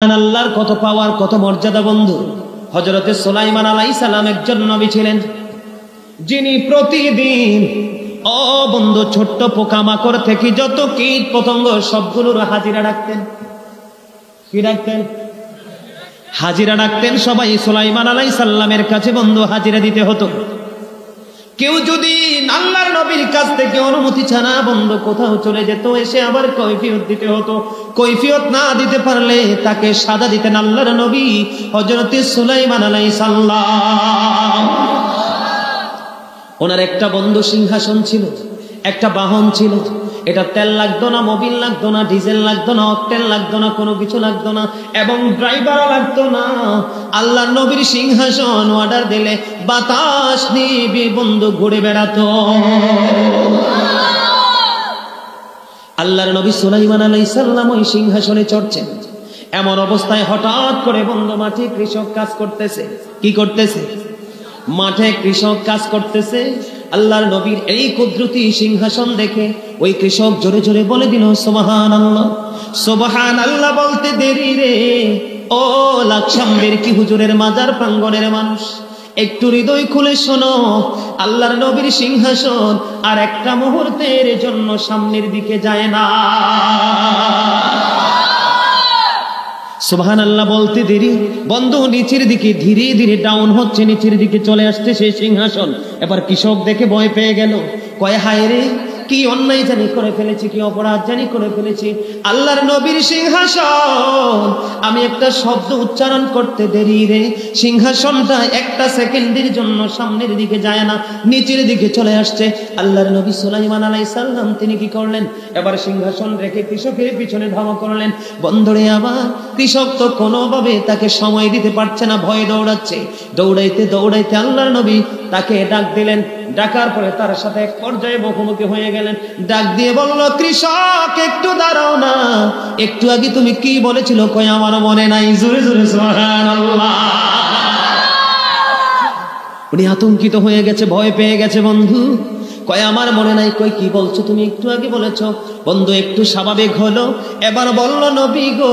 আল্লাহর কত পাওয়ার, কত মর্যাদা বন্ধু। হযরতে সুলাইমান আলাইহিস সালাম একজন নবী ছিলেন, যিনি প্রতিদিন বন্ধু ছোট্ট পোকামাকড় থেকে যত কীট পতঙ্গ সবগুলোর হাজিরা রাখতেন। কি রাখতেন? হাজিরা রাখতেন। সবাই সুলাইমান আলাইহিস সালামের কাছে বন্ধু হাজিরা দিতে হতো। কেউ যদি আল্লাহর নবীর কাছ থেকে অনুমতি ছাড়া বন্ধু কোথাও চলে যেত, এসে আবার কৈফিয়ত দিতে হতো। কৈফিয়ত না দিতে পারলে তাকে সাজা দিতেন আল্লাহর নবী হযরতে সুলাইমান আলাইহিস সালাম। ওনার একটা বন্ধু সিংহাসন ছিল, একটা বাহন ছিল। এটা তেল লাগতো না, মোবিল লাগতো না, ডিজেল লাগতো না, অকটেন লাগতো না, কোনো কিছু লাগতো না, এবং ড্রাইভারও লাগতো না। আল্লাহর নবীর সিংহাসন অর্ডার দিলে বাতাস নিয়ে বন্ধু ঘুরে বেড়াতো। আল্লাহর নবী সুলাইমান আলাইহিস সালাম ওই সিংহাসনে চড়ছেন। এমন অবস্থায় হঠাৎ করে বন্ধু মাঠে কৃষক কাজ করতেছে। কি করতেছে? মাঠে কৃষক কাজ করতেছে। আল্লাহর নবীর এই কুদরতি সিংহাসন দেখে ওই কৃষক জোরে জোরে বলে দিল সুবহানাল্লাহ। সুবহানাল্লাহ বলতে দেরি রে ও লাকসামের কি হুজুরের মাজার প্রাঙ্গণের মানুষ, একটু হৃদয় খুলে শোনো। আল্লাহর নবীর সিংহাসন আর একটা মুহূর্তের জন্য সামনের দিকে যায় না। সুবহানাল্লাহ বলতে দেরি বন্ধু নিচের দিকে ধীরে ধীরে ডাউন হচ্ছে, নিচের দিকে চলে আসছে সেই সিংহাসন। এবার কৃষক দেখে ভয় পেয়ে গেল, কয় হায় রে, কি অন্যায় জানি করে ফেলেছি, কি অপরাধ জানি করে ফেলেছি। আল্লাহর নবীর সিংহাসন, আমি একটা শব্দ উচ্চারণ করতে দেরি রে, সিংহাসনটা একটা সেকেন্ডের জন্য সামনের দিকে যায় না, নিচের দিকে চলে আসছে। আল্লাহর নবী সুলাইমান আলাইহিস সালাম তিনি কি করলেন? এবার সিংহাসন রেখে কৃষকের পিছনে ধাওয়া করলেন। বন্ধুরে আবার কৃষক তো কোনোভাবে তাকে সময় দিতে পারছে না, ভয়ে দৌড়াচ্ছে। দৌড়াইতে দৌড়াইতে আল্লাহর নবী তাকে ডাক দিলেন। ডাকার পরে তার সাথে এক পর্যায়ে মুখোমুখি হয়ে গেলেন। ডাক দিয়ে বলল, কৃষক একটু দাঁড়াও না, একটু আগে তুমি কি বলেছিল? কই আমার মনে নাই। জোরে জোরে সুবহানাল্লাহ। উনি আতঙ্কিত হয়ে গেছে, ভয় পেয়ে গেছে বন্ধু। কয় আমার মনে নাই। কই কি বলছো তুমি? একটু আগে বলেছ। বন্ধু একটু স্বাভাবিক হলো। এবার বলল, নবী গো,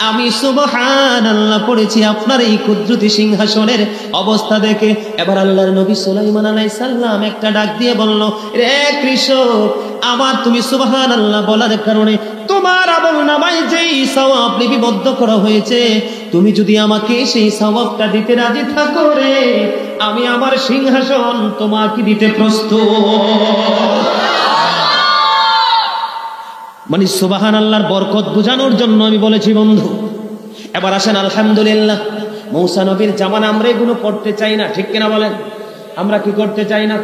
আমি সুবহানাল্লাহ পড়েছি আপনার এই কুদরতি সিংহাসনের অবস্থা দেখে। এবার আল্লাহর নবী সুলাইমান আলাইহিস সালাম একটা ডাক দিয়ে বলল, রে কৃষক, আমার তুমি সুবহানাল্লাহ বলার কারণে তোমার আমলনামায় যেই সওয়াব লিপিবদ্ধ করা হয়েছে, তুমি যদি আমাকে সেই সওয়াবটা দিতে রাজি থাকো রে, আমি আমার সিংহাসন তোমাকে দিতে প্রস্তুত। মানে সুবহানাল্লাহর বরকত বোঝানোর জন্য আমি বলেছি বন্ধু। এবার আসেন আলহামদুলিল্লাহ, মূসা নবীর জামানা আমরা এগুলো পড়তে চাই না, ঠিক কিনা বলেন? আমরা কি করতে চাই না?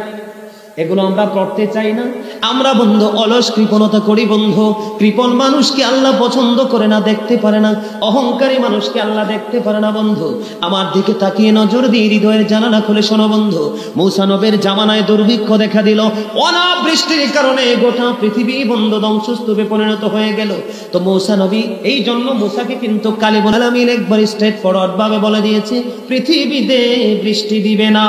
এগুলো আমরা পড়তে চাই না। আমরা বন্ধু অলস কৃপণতা করি বন্ধু। কৃপণ মানুষকে আল্লাহ পছন্দ করে না, দেখতে পারে না। অহংকারী মানুষকে আল্লাহ দেখতে পারে না বন্ধু। আমার দিকে তাকিয়ে নজর দিয়ে হৃদয়ের জানালা খুলে শোনো বন্ধু। মূসা নবীর জামানায় দুর্ভিক্ষ দেখা দিল। অনাবৃষ্টির কারণে গোটা পৃথিবী বন্ধু ধ্বংসস্তূপে পরিণত হয়ে গেল। তো মূসা নবী, এই জন্য মূসাকে কিন্তু কালিমুল আলামিন একবার স্ট্রেট ফরওয়ার্ড ভাবে বলে দিয়েছে, পৃথিবীতে বৃষ্টি দিবে না।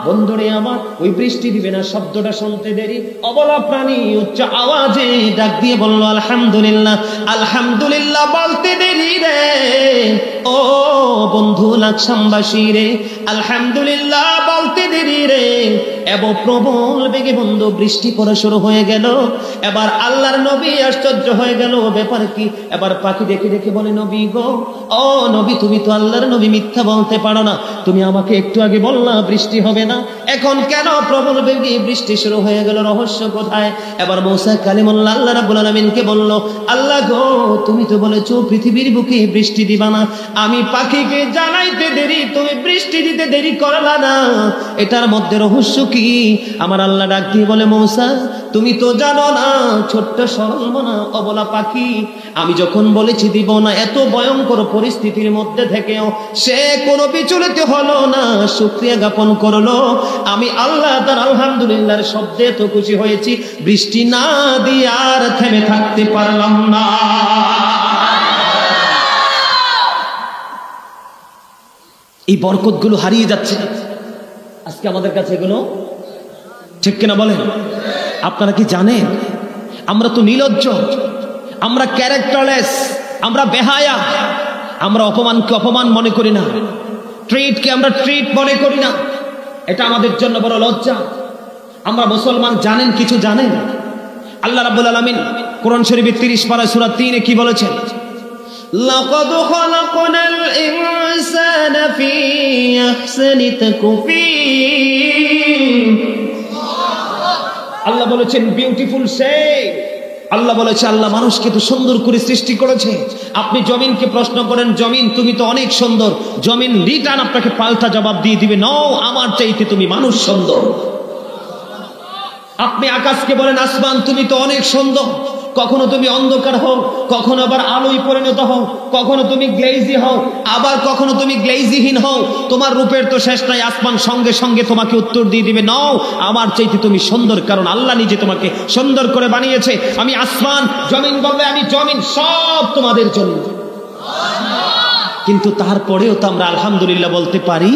বন্ধুরে আমার, ওই বৃষ্টি দিবে না শব্দটা শুনতে দেরি অবলা প্রাণী উচ্চ আওয়াজে ডাক দিয়ে বলল আলহামদুলিল্লাহ। আলহামদুলিল্লাহ বলতে দেরি রে ও বন্ধু লাকসামবাসী রে, আলহামদুলিল্লাহ বলতে দেরি রে। এবং প্রবল বেগে বন্ধু বৃষ্টি পড়া শুরু হয়ে গেল। এবার আল্লাহর নবী আশ্চর্য হয়ে গেল, ব্যাপার কি? এবার পাখি দেখে দেখে বলে, নবী গো, ও নবী, তুমি তো আল্লাহর নবী, মিথ্যা বলতে পারো না। তুমি আমাকে একটু আগে বললা বৃষ্টি হবে না, এখন কেন প্রবল বেগে বৃষ্টি শুরু হয়ে গেল? রহস্য কোথায়? এবার মূসা কালিমুল্লাহ আল্লাহ রাব্বুল আলামিনকে বলল, আল্লাহ গো, তুমি তো বলেছো পৃথিবীর বুকে বৃষ্টি দিবা না। আমি পাখিকে জানাইতে দেরি, তুমি বৃষ্টি দিতে দেরি করলা না, এটার মধ্যে রহস্য কি? আমার আল্লাহ ডাক দিয়ে বলে, মূসা, তুমি তো জানো না, ছোট্ট সরল মনা অবলা পাখি, আমি যখন বলেছি দিব না, এত ভয়ঙ্কর পরিস্থিতির মধ্যে থেকেও সে কোনো বিচলিত হলো না, শুকরিয়া জ্ঞাপন করলো। আমি আল্লাহ তার আলহামদুলিল্লাহর শব্দে তো খুশি হয়েছি, বৃষ্টি না দিয়ে আর থেমে থাকতে পারলাম না। এই বরকতগুলো হারিয়ে যাচ্ছে আজকে আমাদের কাছে, এগুলো ঠিক কিনা বলেন? আপনারা কি জানেন, আমরা তো নির্লজ্জ, আমরা ক্যারেক্টারলেস, আমরা বেহায়া, আমরা অপমানকে অপমান মনে করি না, ট্রিটকে আমরা ট্রিট মনে করি না। এটা আমাদের জন্য বড় লজ্জা। আমরা মুসলমান, জানেন কিছু জানেন? আল্লাহ রাব্বুল আলামিন কোরআন শরীফের 30 পারা সূরা 3 এ কি বলেছেন? লাকাদ খালাকনাল ইনসানা ফি আহসানি তাকওয়িম। আল্লাহ বলেছেন বিউটিফুল শেপ। আল্লাহ বলেছে আল্লাহ মানুষকে তো সুন্দর করে সৃষ্টি করেছে। আপনি জমিনকে প্রশ্ন করেন, জমিন তুমি তো অনেক সুন্দর, জমিন রিটার্ন আপনাকে পাল্টা জবাব দিয়ে দিবে, নও, আমার চাইতে তুমি মানুষ সুন্দর। আপনি আকাশকে বলেন আসমান তুমি তো অনেক সুন্দর, কখনো তুমি অন্ধকার হও, কখনো আবার আলোয় পরিণত হও, কখনো তুমি গ্লেজি হও, আবার কখনো তুমি গ্লেজিহীন হও, তোমার রূপের তো শেষ নাই। আসমান সঙ্গে সঙ্গে তোমাকে উত্তর দিয়ে দিবে, নও, আমার চাইতে তুমি সুন্দর, কারণ আল্লাহ নিজে তোমাকে সুন্দর করে বানিয়েছে। আমি আসমান, জমিন বলবে আমি জমিন, সব তোমাদের জন্য। কিন্তু তারপরেও তো আমরা আলহামদুলিল্লাহ বলতে পারি,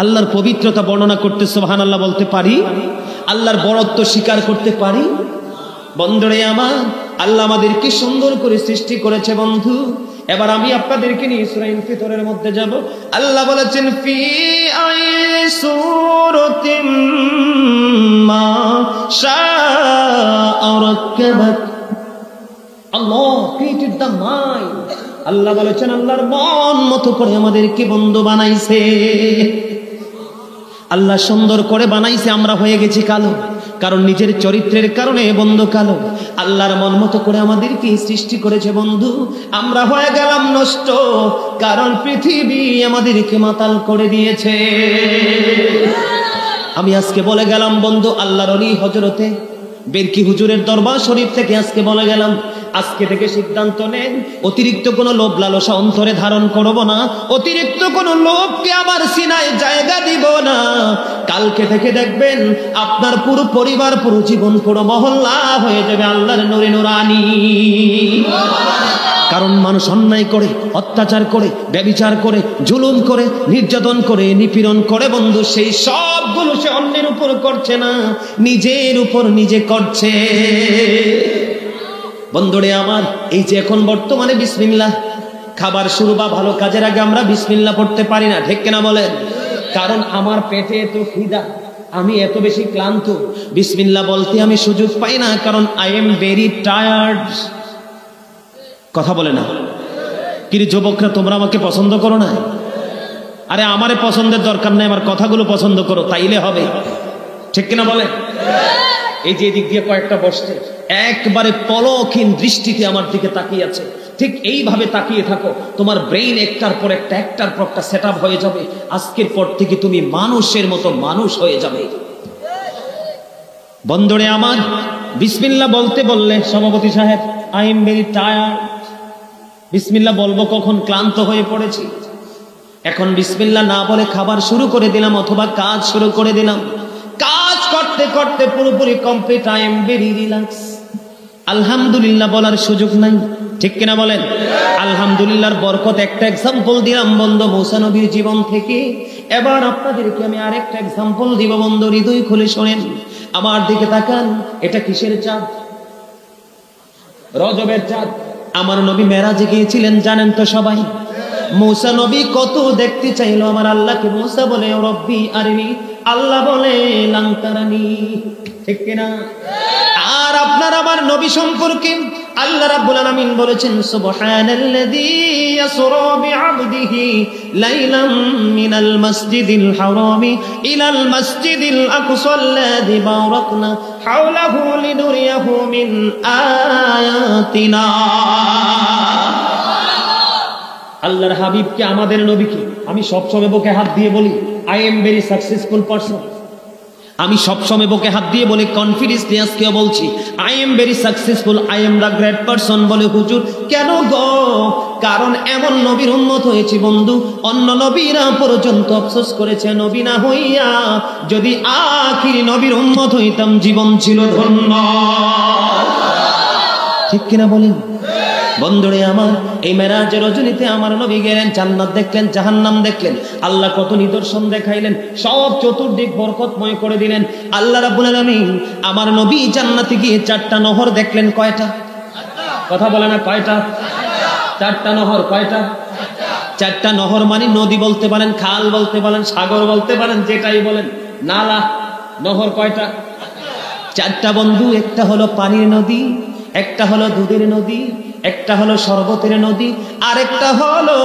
আল্লাহর পবিত্রতা বর্ণনা করতে সুবহানাল্লাহ বলতে পারি, আল্লাহর বড়ত্ব স্বীকার করতে পারি। বন্ধুরে আমার, আল্লাহ আমাদেরকে সুন্দর করে সৃষ্টি করেছে বন্ধু। এবার আমি আপনাদেরকে নিয়ে সূরা ইনফিতরের মধ্যে যাব। আল্লাহ বলেছেন ফি আইসুরাতিম মা শাআ রাক্কাবাক। আল্লাহ ক্রিয়েটেড দ্য মাইন্ড। আল্লাহ বলেছেন আল্লাহর মন মতো করে আমাদেরকে বন্ধু বানাইছে। আল্লাহ সুন্দর করে বানাইছে, আমরা হয়ে গেছি কালো, কারণ নিজের চরিত্রের কারণে বন্ধু কালো। আল্লাহর মন মতো করে আমাদেরকে সৃষ্টি করেছে বন্ধু, আমরা হয়ে গেলাম নষ্ট, কারণ পৃথিবী আমাদেরকে মাতাল করে দিয়েছে। আমি আজকে বলে গেলাম বন্ধু, আল্লাহর ওলি হযরতে বেরকি হুজুরের দরবার শরীফ থেকে আজকে বলে গেলাম, আজকে থেকে সিদ্ধান্ত নেন অতিরিক্ত কোনো লোভ লালসা অন্তরে ধারণ করব না, অতিরিক্ত কোনো লোভকে আমার সিনায় জায়গা দিব না। কালকে থেকে দেখবেন আপনার পুরো পরিবার, পুরো জীবন, পুরো মহল্লা হয়ে যাবে আল্লাহর নূরে নূরানি। কারণ মানুষ অন্যায় করে, অত্যাচার করে, ব্যভিচার করে, জুলুম করে, নির্যাতন করে, নিপীড়ন করে বন্ধু, সেই সবগুলো সে অন্যের উপর করছে না, নিজের উপর নিজে করছে। বন্ধুরে আমার, এই যে এখন বর্তমানে বিসমিল্লাহ, খাবার শুরু বা ভালো কাজের আগে আমরা বিসমিল্লাহ পড়তে পারি না, ঠিক কিনা বলেন? কারণ আমার পেটে এত খিদা, আমি এত বেশি ক্লান্ত, বিসমিল্লাহ বলতে আমি সুযোগ পাই না, কারণ আই এম ভেরি টায়ার্ড। কথা বলে না? কিন্তু যুবকরা তোমরা আমাকে পছন্দ করো না? আরে আমারে পছন্দের দরকার নাই, আমার কথাগুলো পছন্দ করো, তাইলে হবে, ঠিক কিনা বলে? এই যে এদিক দিয়ে কয়েকটা বসছে, একবারে পলকহীন দৃষ্টিতে আমার দিকে তাকিয়ে আছে, ঠিক এইভাবে তাকিয়ে থাকো, তোমার ব্রেইন একটার পর একটা সেট আপ হয়ে যাবে। আজকের পর থেকে তুমি মানুষের মতো মানুষ হয়ে যাবে। বন্ধুরে আমার, বিসমিল্লাহ বলতে বললে সভাপতি সাহেব আই এম ভেরি টায়ার্ড, বিসমিল্লাহ বলবো কখন? ক্লান্ত হয়ে পড়েছি। এখন বিসমিল্লাহ না বলে খাবার শুরু করে দিলাম অথবা কাজ শুরু করে দিলাম, কাজ করতে করতে পুরোপুরি complete, I am very relax. আলহামদুলিল্লাহ বলার সুযোগ নাই, ঠিক কিনা বলেন? আলহামদুলিল্লাহর বরকত একটা এক্সাম্পল দিলাম বন্ধু মূসা নবীর জীবন থেকে। এবার আপনাদেরকে আমি আরেকটা এক্সাম্পল দিব বন্ধু, হৃদয় খুলে শোনেন, আমার দিকে তাকান। এটা কিসের চাঁদ? রজবের চাঁদ। আমার নবী মেরাজে গিয়েছিলেন, জানেন তো সবাই। মূসা নবী কত দেখতে চাইলো আমার আল্লাহকে। মূসা বলে ও রব্বি আরিনি, আল্লাহ বলে লান তারানি, ঠিক কিনা? আর আপনার আমার নবী সম্পর্কে আল্লাহ রাব্বুল আলামিন বলেছেন সুবহানাল্লাযী ইয়াসরা বিআবদিহি লাইলাম মিনাল মাসজিদিল হারামি ইলাল মাসজিদিল আকসাল্লাযী বারাকনা হাওলাহু লিনুরিয়াহু মিন আয়াতিনা। আল্লাহর হাবিবকে, আমাদের নবীকে আমি সবসময় বুকে হাত দিয়ে বলি I am very successful person. আমি সবসময় বুকে হাত দিয়ে বলি, কনফিডেন্সলি আজকেও বলছি I am very successful, I am the great person. বলে হুজুর কেন গো? কারণ এমন নবীর উম্মত হয়েছি বন্ধু, অন্য নবীরা পর্যন্ত আফসোস করেছে, নবী না হইয়া যদি আখিরি নবীর উম্মত হইতাম জীবন ছিল ধন্য, ঠিক কিনা বলেন? বন্ধুরে আমার, এই মেরাজের রজনীতে আমার নবী গেলেন, জান্নাত দেখলেন, জাহান্নাম দেখলেন, আল্লাহ কত নিদর্শন দেখাইলেন, সব চতুর্দিক বরকতময় করে দিলেন। আল্লাহ রাব্বুল আলামিন আমার নবী জান্নাতে গিয়ে 4টা নহর দেখলেন। কয়টা? কথা বলে না, কয়টা? 4টা নহর। কয়টা? চারটা নহর মানে নদী বলতে পারেন, খাল বলতে পারেন, সাগর বলতে পারেন, যেটাই বলেন। নালা, নহর কয়টা? চারটা বন্ধু। একটা হলো পানির নদী, একটা হলো দুধের নদী, একটা হলো শরবতের নদী, আর একটা হলো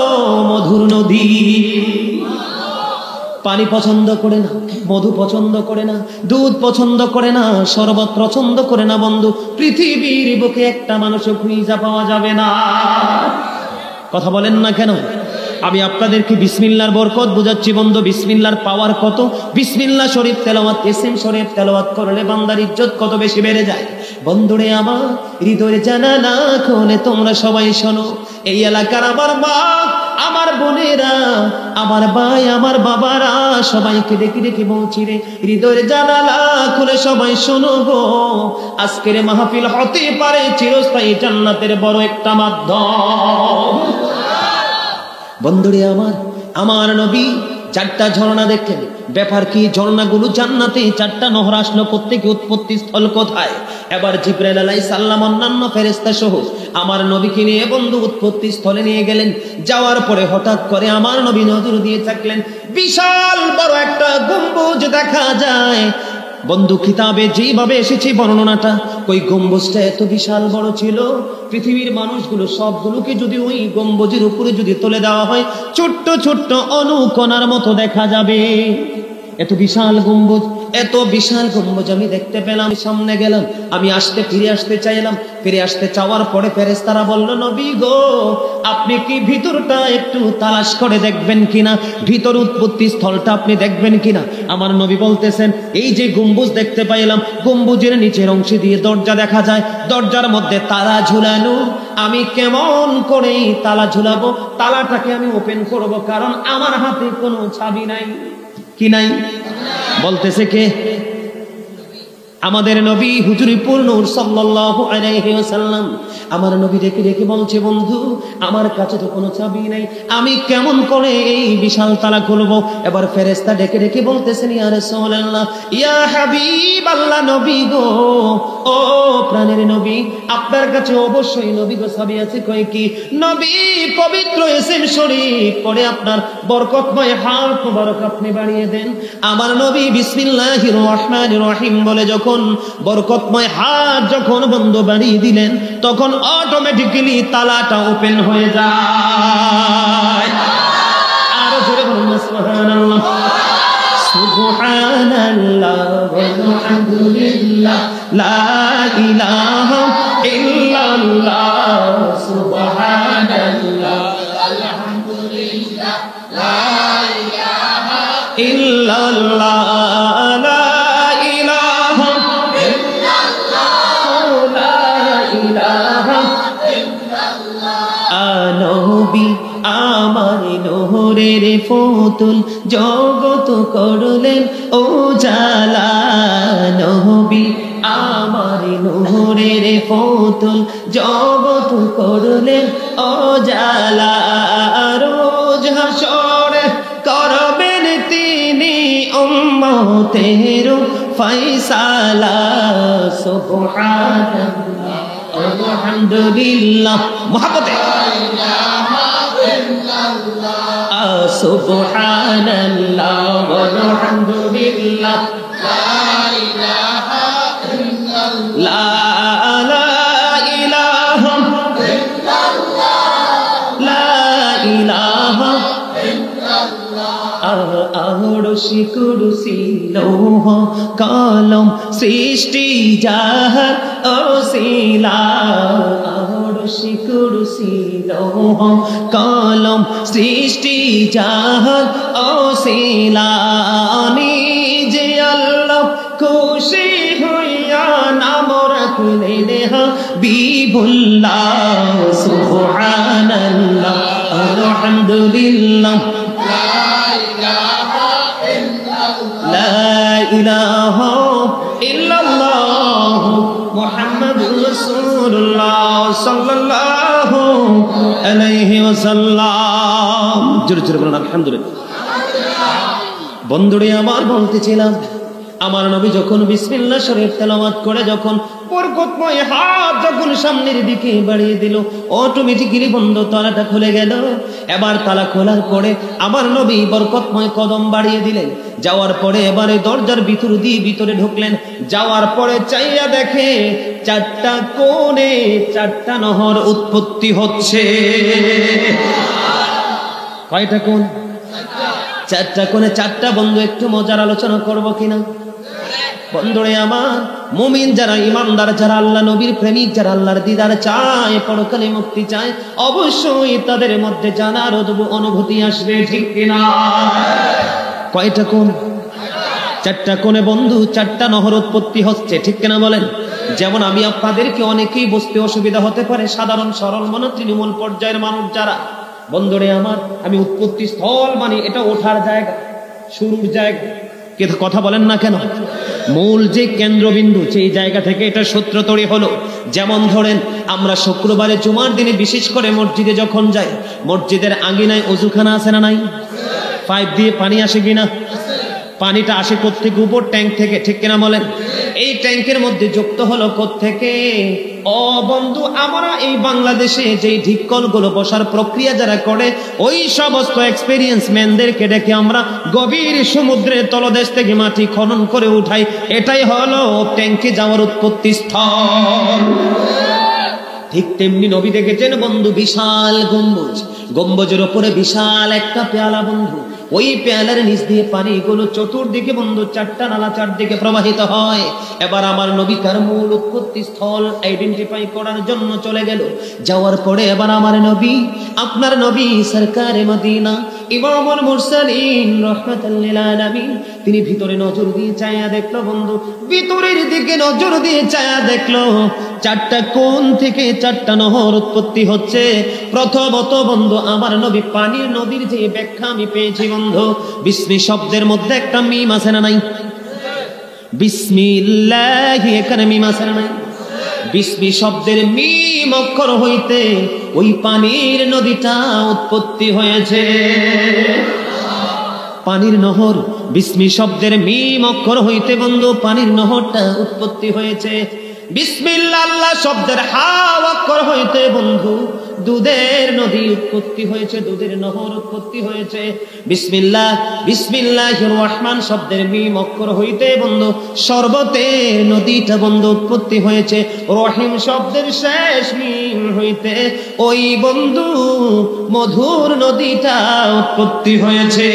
মধুর নদী। পানি পছন্দ করে না, মধু পছন্দ করে না, দুধ পছন্দ করে না, শরবত পছন্দ করে না বন্ধু। পৃথিবীর বুকে একটা মানুষও খুঁজে পাওয়া যাবে না। কথা বলেন না কেন? আমি আপনাদেরকে বিসমিল্লাহর বরকত বুঝাচ্ছি বন্ধু। বিসমিল্লাহর পাওয়ার কত। বিসমিল্লাহ শরীফ তেলাওয়াত, ইসম শরীফ তেলাওয়াত করলে বান্দার ইজ্জত কত বেশি বেড়ে যায়। বন্ধুরে আমার, হৃদয়ের জানালা খুলে তোমরা সবাই শোনো। এই এলাকার আমার মা, আমার বোনেরা, আমার ভাই, আমার বাবারা, সবাইকে ডেকে ডেকে বলছি রে, হৃদয়ের জানালা খুলে সবাই শোনো গো। আজকের মাহফিল হতে পারে চিরস্থায়ী জান্নাতের বড় একটা মাধ্যম। বন্ধুরে আমার, আমার নবী চারটা ঝর্ণা দেখলেন। ব্যাপার কি? ঝর্ণাগুলো জান্নাতে। চারটা নহর আসলো কোত্থেকে? উৎপত্তি স্থল কোথায়? এবার জিবরাইল আলাইহিস সালাম অন্যান্য ফেরেশতা সহ আমার নবীকে নিয়ে বন্ধু উৎপত্তি স্থলে নিয়ে গেলেন। যাওয়ার পরে হঠাৎ করে আমার নবী নজর দিয়ে থাকলেন, বিশাল বড় একটা গম্বুজ দেখা যায়। বন্ধু কিতাবে যেইভাবে এসেছে বর্ণনাটা, ওই গম্বুজটা এত বিশাল বড় ছিল, পৃথিবীর মানুষগুলো সবগুলোকে যদি ওই গম্বুজের উপরে যদি তুলে দেওয়া হয়, ছোট্ট ছোট্ট অনুকণার মতো দেখা যাবে। এত বিশাল গম্বুজ, এত বিশাল গম্বুজ আমি দেখতে পেলাম। সামনে গেলাম, আমি ফিরে আসতে চাইলাম। ফিরে আসতে চাওয়ার পরে ফেরেশতারা বলল, নবী গো, আপনি কি ভিতরটা একটু তালাশ করে দেখবেন কিনা? ভিতর উৎপত্তি স্থলটা আপনি দেখবেন কিনা? আমার নবী বলতেছেন, এই যে গম্বুজ দেখতে পাইলাম, গম্বুজের নিচের অংশে দিয়ে দরজা দেখা যায়, দরজার মধ্যে তালা ঝুলানো। আমি কেমন করে তালা ঝুলাবো? তালাটাকে আমি ওপেন করব, কারণ আমার হাতে কোনো চাবি নাই। কি নাই? বলতেছে কে? আমাদের নবী হুজুরিপুর নূর সাল্লাল্লাহু আলাইহি ওয়াসাল্লাম। আমার নবী ডেকে ডেকে বলছে, বন্ধু আমার কাছে তো কোনো চাবি নাই, আমি কেমন করে এই বিশাল তালা খুলবো? এবার ফেরেশতা ডেকে ডেকে বলতেছেন, ইয়া রাসূলুল্লাহ, ইয়া হাবিবাল্লাহ, নবী গো, ও প্রাণের নবী, আপনার কাছে অবশ্যই নবী গো চাবি আছে। কই কি? নবী পবিত্র ইসম শরীফ পড়ে আপনার বরকতময় হাত মোবারক আপনি বাড়িয়ে দেন। আমার নবী বিসমিল্লাহির রহমানির রহিম বলে যখন বরকতময় হাত যখন বন্ধ বাড়িয়ে দিলেন, তখন অটোমেটিক্যালি তালাটা ওপেন হয়ে যায়। আরো জোরে বলুন সুবহানাল্লাহ। সুবহানাল্লাহ ওয়ালহামদুলিল্লাহ লা ইলাহা ইল্লাল্লাহ। সুবহানাল্লাহ আলহামদুলিল্লাহ লা ইলাহা ইল্লাল্লাহ। আমার নহরের ফতুল জগত করলেন ও জালা। নবী আমার নহরের ফতুল জগত করলেন ও জালা। রোজ হাসরে করবেন তিনি উম্মতের ফয়সালা। সুবহানাল্লাহ আলহামদুলিল্লাহ মুহাব্বতে সুবহানাল্লাহ ওয়ালহামদুলিল্লাহ লা ইলাহা ইল্লাল্লাহ লা ইলাহা ইল্লাল্লাহ। আরশি কুরসি লৌহ কলম সৃষ্টি যাহার ওসিলা। আরশি কুরসি লৌহ কলম সৃষ্টি যাহার ওসিলা। নিজে আল্লাহ খুশি হইয়া নাম রাখলেন হাবিবুল্লাহ। সুবহানাল্লাহ আলহামদুলিল্লাহ লা ইলাহা ইল্লাল্লাহ মুহাম্মাদুর রাসূলুল্লাহ সাল্লাল্লাহু আলাইহি ওয়াসাল্লাম। জোরে জোরে বলুন আলহামদুলিল্লাহ। বন্ধুরে আমার বলতেছিলাম, আমার নবী যখন বিসমিল্লাহ শরীফ তেলাওয়াত করে যখন বরকতময় হাত যখন সামনের দিকে বাড়িয়ে দিল, অটোমেটিক্যালি বন্ধ তালাটা খুলে গেল। এবার তালা খোলার পরে আমার নবী বরকতময় কদম বাড়িয়ে দিলেন। যাওয়ার পরে এবারে দরজার ভিতর দিয়ে ভিতরে ঢুকলেন। যাওয়ার পরে চাইয়া দেখে চারটা কোণে চারটা নহর উৎপত্তি হচ্ছে। কয়টা কোণ? চারটা কোণে চারটা। বন্ধু একটু মজার আলোচনা করব কিনা? বন্ধুরে আমার, মুমিন যারা, ইমানদার যারা, আল্লাহ নবীর প্রেমিক যারা, আল্লাহর দিদার চায়, পরকালে মুক্তি চায়, অবশ্যই তাদের মধ্যে জানার অনুভূতি আসবে, ঠিক কিনা? কয়টা কোণ? চারটা কোণে বন্ধু চারটা নহর উৎপত্তি হচ্ছে, ঠিক কিনা বলেন? যেমন আমি আপনাদেরকে অনেকেই বুঝতে অসুবিধা হতে পারে, সাধারণ সরল মনে তৃণমূল পর্যায়ের মানুষ যারা, বন্ধুরে আমার, আমি উৎপত্তি স্থল মানে এটা ওঠার জায়গা, শুরুর জায়গা। কথা বলেন না কেন? মূল যে কেন্দ্রবিন্দু, সেই জায়গা থেকে এটা সূত্র তৈরি হলো। যেমন ধরেন আমরা শুক্রবারে জুমার দিনে বিশেষ করে মসজিদে যখন যাই, মসজিদের আঙিনায় অজুখানা আছে না নাই? পাইপ দিয়ে পানি আসে কিনা? পানিটা আসে কোত্থেকে? উপর ট্যাঙ্ক থেকে, ঠিক কিনা বলেন? এই ট্যাঙ্কের মধ্যে যুক্ত হলো কোত্থেকে? ও বন্ধু, আমরা এই বাংলাদেশে যেই ঢিককল গুলো বসার প্রক্রিয়া যারা করে, ওই সমস্ত এক্সপেরিয়েন্স ম্যানদেরকে ডেকে আমরা গভীর সমুদ্রের তলদেশ থেকে মাটি খনন করে উঠাই। এটাই হলো ট্যাঙ্কে যাওয়ার উৎপত্তি স্থল। ঠিক তেমনি নবী দেখেছেন বন্ধু বিশাল গম্বুজ, গম্বুজের উপরে বিশাল একটা পেয়ালা বন্ধু, ওই পেয়ালার নিচ দিয়ে পানিগুলো চতুর্দিকে বন্ধু চারটা নালা চারদিকে প্রবাহিত হয়। এবার আমার নবী তার মূল উৎপত্তি স্থল আইডেন্টিফাই করার জন্য চলে গেল। যাওয়ার পরে এবার আমার নবী, আপনার নবী সরকারে মদিনা ইমামুল মুরসালিন রাহমাতাল লিল আলামিন, তিনি ভিতরে নজর দিয়ে চায়া দেখলো বন্ধু, ভিতরের দিকে নজর দিয়ে চায়া দেখলো চারটা কোণ থেকে চারটা নহর উৎপত্তি হচ্ছে। প্রথমত বন্ধু আমার নবী পানির নদীর যে ব্যাখ্যা আমি পেয়েছি বন্ধু, বিসমি শব্দের মধ্যে একটা মিম আছে না নাই? বিসমিল্লাহ, এখানে মিম আছে না নাই? বিসমি শব্দের মিম অক্ষর হইতে ওই পানির নদীটা উৎপত্তি হয়েছে। পানির নহর, বিসমি শব্দের মিম অক্ষর হইতে বন্ধু পানির নহরটা উৎপত্তি হয়েছে। বিসমিল্লাহ আল্লাহ শব্দের হা অক্ষর হইতে বন্ধু দুধের নদী উৎপত্তি হয়েছে, দুধের নহর উৎপত্তি হয়েছে। বিসমিল্লাহ, বিসমিল্লাহির রহমান শব্দের মিম অক্ষর হইতে বন্ধু শরবতের নদীটা বন্ধু উৎপত্তি হয়েছে। রহিম শব্দের শেষ মিম হইতে ওই বন্ধু মধুর নদীটা উৎপত্তি হয়েছে।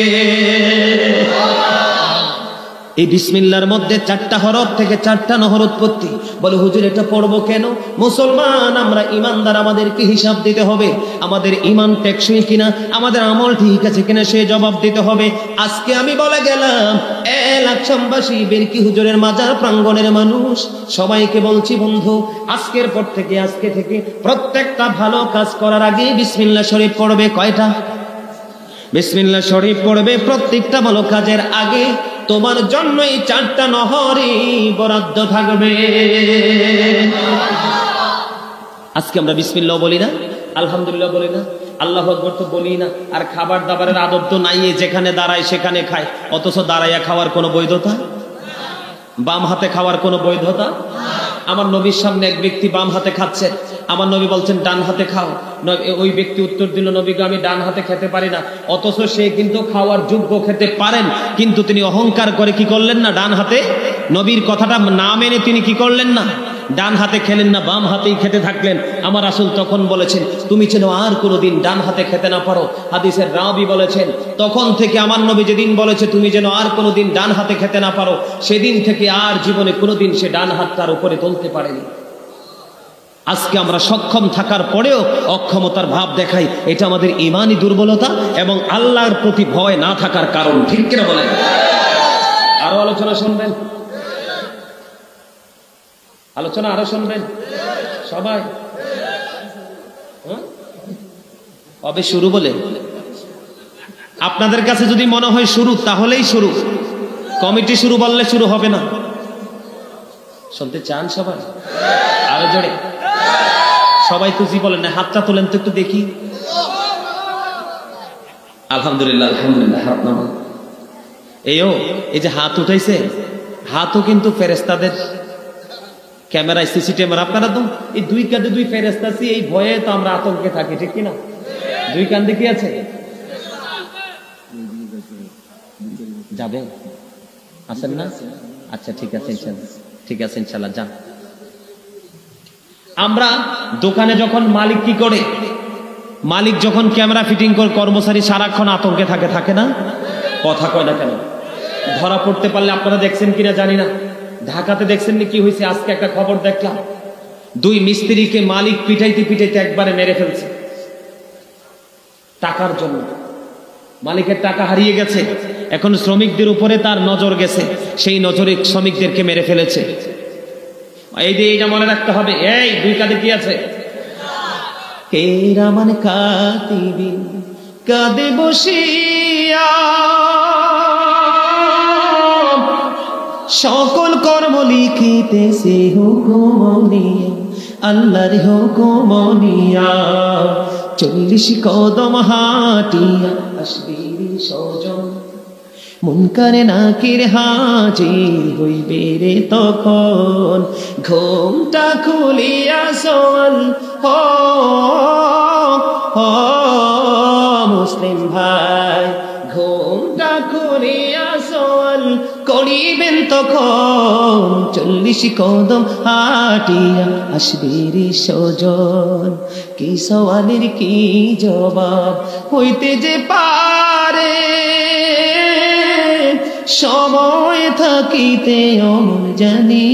এই বিসমিল্লাহর মধ্যে চারটা হরফ থেকে চারটা নহর উৎপত্তি। বলে হুজুর এটা পড়বো কেন? মুসলমান আমরা ইমানদার, আমাদেরকে হিসাব দিতে হবে, আমাদের ইমান টেকসই কিনা, আমাদের আমল ঠিক আছে কিনা সে জবাব দিতে হবে। আজকে আমি বলে গেলাম এলাকাবাসী, বেরকি হুজুরের মাজার প্রাঙ্গণের মানুষ সবাইকে বলছি বন্ধু, আজকের পর থেকে, আজকে থেকে প্রত্যেকটা ভালো কাজ করার আগে বিসমিল্লাহ শরীফ পড়বে। কয়টা? বিসমিল্লাহ শরীফ পড়বে প্রত্যেকটা ভালো কাজের আগে। তোমার জন্য এই চারটা নহরই বরাদ্দ থাকবে। আজকে আমরা বিসমিল্লাহ বলি না, আলহামদুলিল্লাহ বলি না, আল্লাহু আকবার তো বলি না, আর খাবার দাবারের আদব তো নাই, যেখানে দাঁড়ায় সেখানে খায়। অথচ দাঁড়াইয়া খাওয়ার কোনো বৈধতা, বাম হাতে খাওয়ার কোনো বৈধতা। আমার নবীর সামনে এক ব্যক্তি বাম হাতে খাচ্ছে, আমার নবী বলছেন ডান হাতে খাও। ওই ব্যক্তি উত্তর দিল, নবী গো আমি ডান হাতে খেতে পারি না। অথচ সে কিন্তু খাওয়ার যোগ্য, খেতে পারেন, কিন্তু তিনি অহংকার করে কি করলেন না, ডান হাতে নবীর কথাটা না মেনে তিনি কি করলেন না, ডান হাতে খেলেন না, বাম হাতেই খেতে থাকলেন। আমার রাসূল তখন বলেছেন তুমি যেন আর কোনোদিন ডান হাতে খেতে না পারো। হাদিসের রাবী বলেছেন তখন থেকে আমার নবী যেদিন বলেছে তুমি যেন আর কোনোদিন ডান হাতে খেতে না পারো, সেদিন থেকে আর জীবনে কোনোদিন সে ডান হাত তার উপরে তুলতে পারেনি। আজকে আমরা সক্ষম থাকার পরেও অক্ষমতার ভাব দেখাই, এটা আমাদের ঈমানি দুর্বলতা এবং আল্লাহর প্রতি ভয় না থাকার কারণ, ঠিক কিনা বলেন? আরো আলোচনা শুনবেন? আলোচনা আরো শুনবেন সবাই? কবে শুরু বলে? আপনাদের কাছে যদি মনে হয় শুরু, তাহলেই শুরু। কমিটি শুরু বললে শুরু হবে না। শুনতে চান সবাই? আরো জোরে সবাই তো জি বলেন না, হাতটা তোলেন তো একটু দেখি। আলহামদুলিল্লাহ, আলহামদুলিল্লাহ। হাত নামান। এই যে হাত উঠাইছে, হাতও কিন্তু ফেরেশতাদের ক্যামেরায়, সিসি ক্যামেরা। আপনারা তো এই দুই কাঁধে দুই ফেরেশতা আছি, এই ভয়ে তো আমরা আতঙ্কে থাকি, ঠিক কিনা? দুই কাঁধে কি আছে? যাবে আছেন না? আচ্ছা ঠিক আছে ইনশাআল্লাহ, ঠিক আছে ইনশাআল্লাহ যান। আমরা দোকানে যখন মালিক কি করে, মালিক যখন ক্যামেরা ফিটিং করে, কর্মচারী সারাক্ষণ আতঙ্কে থাকে, থাকে না? কথা কয় না কেন? ধরা পড়তে পারলে, আপনারা দেখছেন কিনা জানি না, ঢাকাতে দেখছেন কি হয়েছে? আজকে একটা খবর দেখলাম, দুই মিস্ত্রিকে মালিক পিটাইতে পিটাইতে একবারে মেরে ফেলছে টাকার জন্য। মালিকের টাকা হারিয়ে গেছে, এখন শ্রমিকদের উপরে তার নজর গেছে, সেই নজরে শ্রমিকদেরকে মেরে ফেলেছে। এইটা মনে রাখতে হবে। এই দুই কাঁধে কি আছে? কেরামান কাতিবিন কাঁধে বসিয়া সকল কর্ম লিখিতেছে হুকুম নিয়া, আল্লাহর হুকুম নিয়া। 40 কদম হাঁটিয়া আসবি সজন, মুনকারে নাকির হাজির হইবে রে তখন। ঘুমটা খুলিয়া সোয়াল মুসলিম ভাই, ঘুমটা খুলিয়া সোয়াল করিবেন তখন। 40 কদম হাঁটিয়া আসবে রে সজন। কি সওয়ালের কি জবাব হইতে যে পারে, সময় থাকিতে অমন জানি।